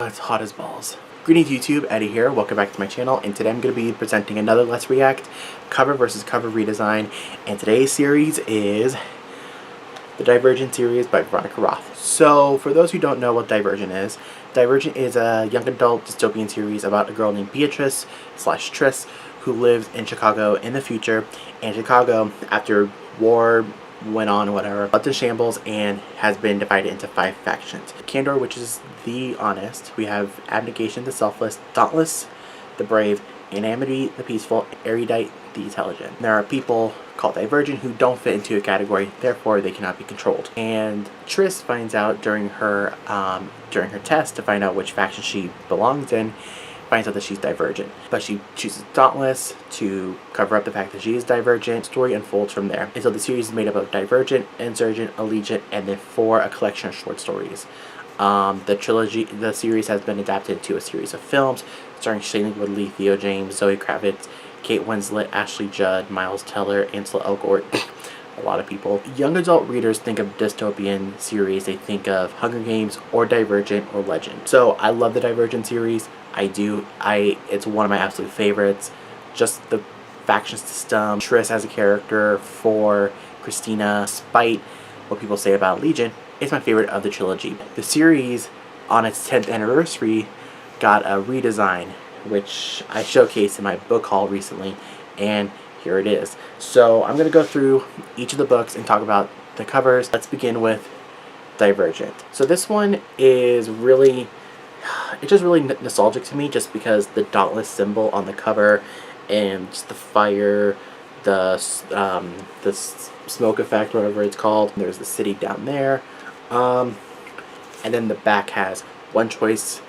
It's hot as balls. Greetings YouTube, Eddie here, welcome back to my channel, and today I'm going to be presenting another Let's React cover versus cover redesign, and today's series is the Divergent series by Veronica Roth. So, for those who don't know what Divergent is a young adult dystopian series about a girl named Beatrice / Triss who lives in Chicago in the future, and Chicago, after war went on or whatever, left in shambles and has been divided into 5 factions. Candor, which is the honest. We have Abnegation, the selfless. Dauntless, the brave. And Amity, the peaceful. Erudite, the intelligent. There are people called Divergent who don't fit into a category, therefore they cannot be controlled. And Triss finds out during her test to find out which faction she belongs in, finds out that she's Divergent. But she chooses Dauntless to cover up the fact that she is Divergent. Story unfolds from there. And so the series is made up of Divergent, Insurgent, Allegiant, and then 4 a collection of short stories. The series has been adapted into a series of films starring Shailene Woodley, Theo James, Zoe Kravitz, Kate Winslet, Ashley Judd, Miles Teller, Ansel Elgort, a lot of people. Young adult readers think of dystopian series, they think of Hunger Games or Divergent or Legend. So I love the Divergent series. I do. It's one of my absolute favorites. Just the faction system, Triss as a character, for Christina, despite what people say about Allegiant, it's my favorite of the trilogy. The series, on its 10th anniversary, got a redesign, which I showcased in my book haul recently, and here it is. So I'm going to go through each of the books and talk about the covers. Let's begin with Divergent. So this one is really, it's just really nostalgic to me, just because the Dauntless symbol on the cover and just the fire, the smoke effect, whatever it's called. There's the city down there. And then the back has one choice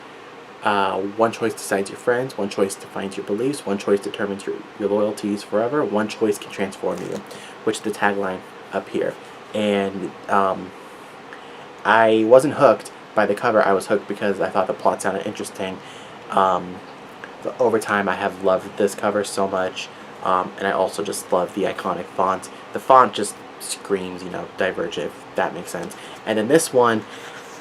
decides your friends, one choice defines your beliefs, one choice determines your loyalties forever, one choice can transform you, which is the tagline up here. And I wasn't hooked by the cover. I was hooked because I thought the plot sounded interesting. But over time I have loved this cover so much, and I also just love the iconic font. The font just screams, you know, Divergent, if that makes sense. And then this one,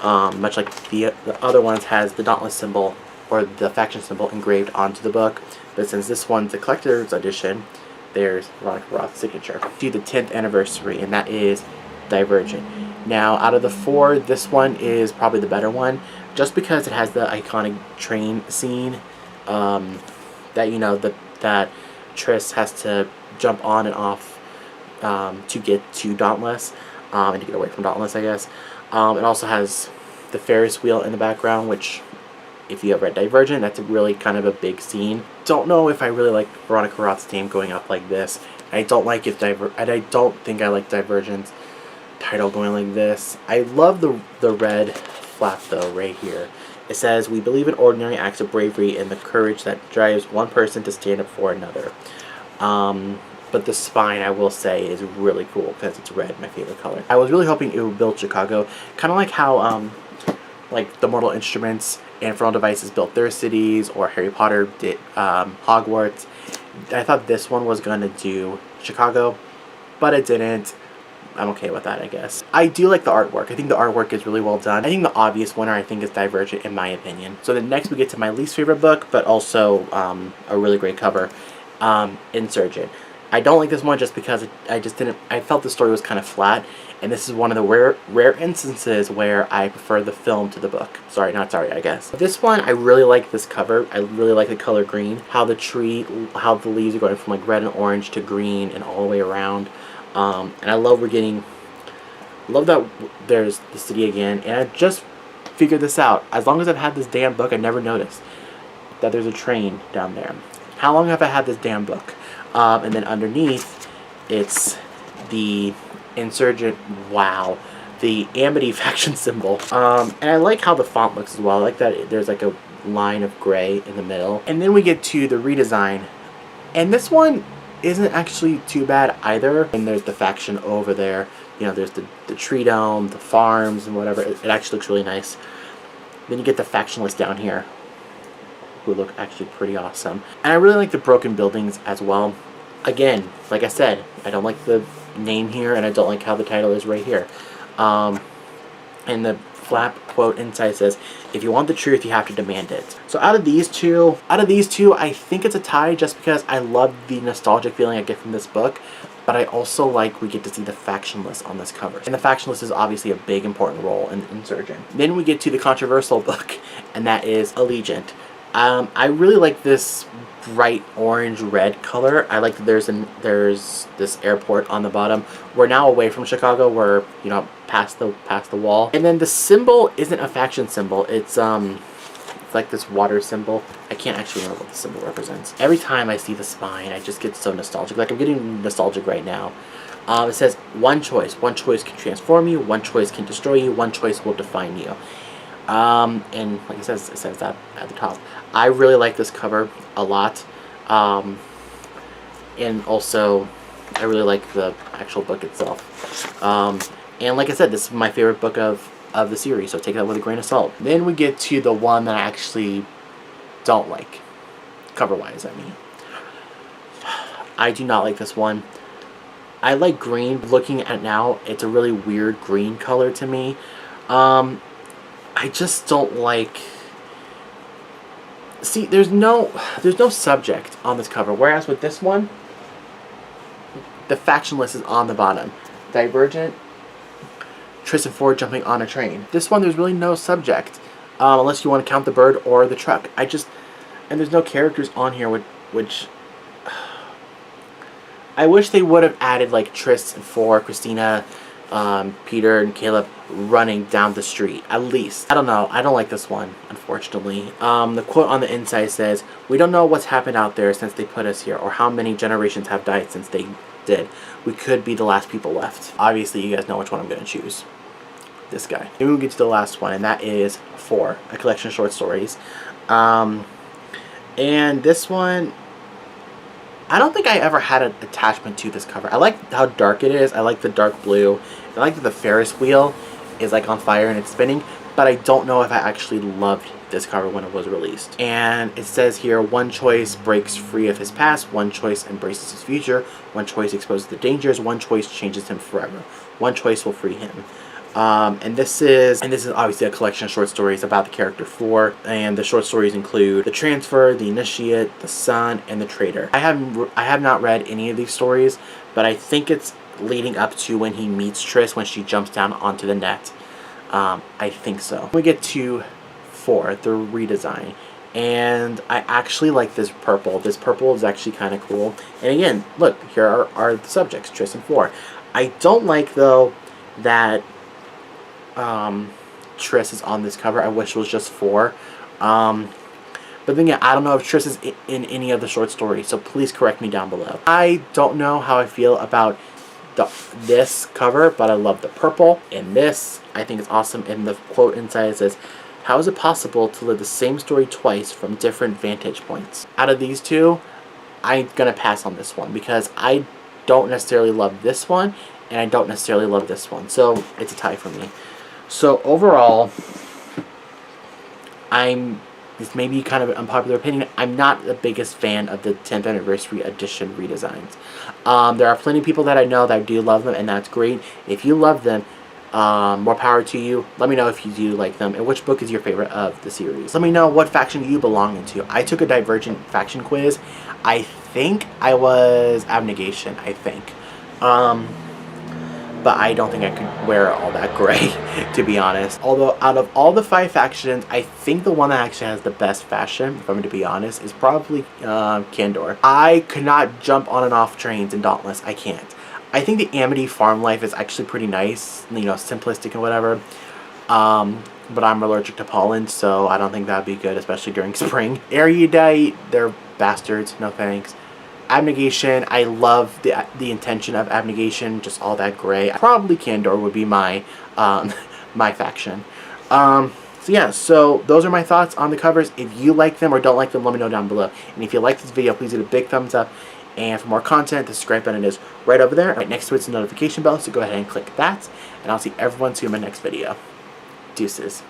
much like the other ones, has the Dauntless symbol, or the faction symbol, engraved onto the book. But since this one's a collector's edition, there's Veronica Roth's signature. To the 10th anniversary, and that is Divergent. Now, out of the 4, this one is probably the better one, just because it has the iconic train scene, that, you know, that Triss has to jump on and off to get to Dauntless, and to get away from Dauntless, I guess. It also has the Ferris wheel in the background, which, if you have read Divergent, that's really kind of a big scene. Don't know if I really like Veronica Roth's name going up like this. I don't like it I don't think I like Divergent's title going like this. I love the red flap though, right here. It says, "We believe in ordinary acts of bravery and the courage that drives one person to stand up for another." But the spine, I will say, is really cool because it's red, my favorite color. I was really hoping it would build Chicago, kind of like how like the Mortal Instruments and Infernal Devices built their cities, or Harry Potter did Hogwarts. I thought this one was gonna do Chicago, but it didn't. I'm okay with that, I guess. I do like the artwork. I think the artwork is really well done. I think the obvious winner, I think, is Divergent, in my opinion. So then next we get to my least favorite book, but also a really great cover, Insurgent. I don't like this one just because I felt the story was kind of flat, and this is one of the rare instances where I prefer the film to the book. Sorry, not sorry, I guess. This one, I really like this cover. I really like the color green, how the leaves are going from like red and orange to green and all the way around. And I love that there's the city again, and I just figured this out. As long as I've had this damn book, I never noticed that there's a train down there. How long have I had this damn book? And then underneath, it's the Insurgent, wow, the Amity faction symbol. And I like how the font looks as well. I like that there's like a line of gray in the middle. And then we get to the redesign. And this one isn't actually too bad either. And there's the faction over there. You know, there's the tree dome, the farms, and whatever. It actually looks really nice. Then you get the factionalists down here, who look actually pretty awesome. And I really like the broken buildings as well. Again, like I said, I don't like the name here, and I don't like how the title is right here. And the flap quote inside says, "If you want the truth, you have to demand it." So out of these two, I think it's a tie just because I love the nostalgic feeling I get from this book, but I also like we get to see the faction list on this cover. And the faction list is obviously a big important role in Insurgent. Then we get to the controversial book, and that is Allegiant. I really like this bright orange red color. I like that there's this airport on the bottom. We're now away from Chicago. We're, you know, past the wall. And then the symbol isn't a faction symbol. It's like this water symbol. I can't actually remember what the symbol represents. Every time I see the spine, I just get so nostalgic. Like, I'm getting nostalgic right now. It says, one choice can transform you, one choice can destroy you, one choice will define you. And like it says that at the top. I really like this cover a lot. And also, I really like the actual book itself. And like I said, this is my favorite book of the series, so take that with a grain of salt. Then we get to the one that I actually don't like, cover-wise, I mean. I do not like this one. I like green. Looking at it now, it's a really weird green color to me. I just don't like... See, there's no subject on this cover, whereas with this one, the faction list is on the bottom. Divergent, Tris and Ford jumping on a train. This one, there's really no subject, unless you want to count the bird or the truck. And there's no characters on here, which I wish they would have added, like, Tris and Ford, Christina, Peter and Caleb running down the street, at least. I don't know. I don't like this one, unfortunately. The quote on the inside says, "We don't know what's happened out there since they put us here, or how many generations have died since they did. We could be the last people left." Obviously, you guys know which one I'm going to choose. This guy. Then we'll get to the last one, and that is 4, a collection of short stories. And this one, I don't think I ever had an attachment to this cover. I like how dark it is. I like the dark blue. I like that the Ferris wheel is like on fire and it's spinning, but I don't know if I actually loved this cover when it was released. And it says here, one choice breaks free of his past, one choice embraces his future, one choice exposes the dangers, one choice changes him forever. One choice will free him. And this is obviously a collection of short stories about the character 4, and the short stories include The Transfer, The Initiate, The Sun, and The Traitor. I have not read any of these stories, but I think it's leading up to when he meets Tris when she jumps down onto the net. I think so. We get to 4, the redesign. And I actually like this purple. This purple is actually kind of cool. And again, look, here are the subjects, Tris and 4. I don't like, though, that Tris is on this cover. I wish it was just 4. But then, yeah, I don't know if Tris is in any of the short stories, so please correct me down below. I don't know how I feel about this cover, but I love the purple. And this, I think, is awesome. And the quote inside says, "How is it possible to live the same story twice from different vantage points?" Out of these two, I'm going to pass on this one because I don't necessarily love this one, and I don't necessarily love this one. So it's a tie for me. So overall, this may be kind of an unpopular opinion, I'm not the biggest fan of the 10th anniversary edition redesigns. There are plenty of people that I know that do love them, and that's great. If you love them, more power to you. Let me know if you do like them, and which book is your favorite of the series. Let me know what faction you belong into. I took a Divergent faction quiz. I think I was Abnegation, I think. But I don't think I could wear all that gray, to be honest. Although, out of all the 5 factions, I think the one that actually has the best fashion, if I'm to be honest, is probably Candor. I could not jump on and off trains in Dauntless. I can't. I think the Amity farm life is actually pretty nice, you know, simplistic and whatever. But I'm allergic to pollen, so I don't think that'd be good, especially during spring. Erudite, they're bastards, no thanks. Abnegation, I love the intention of Abnegation, just all that gray. Probably Candor would be my my faction. So yeah, so those are my thoughts on the covers. If you like them or don't like them, let me know down below. And if you like this video, please hit a big thumbs up. And for more content, the subscribe button is right over there. Right next to it's the notification bell, so go ahead and click that. And I'll see everyone soon in my next video. Deuces.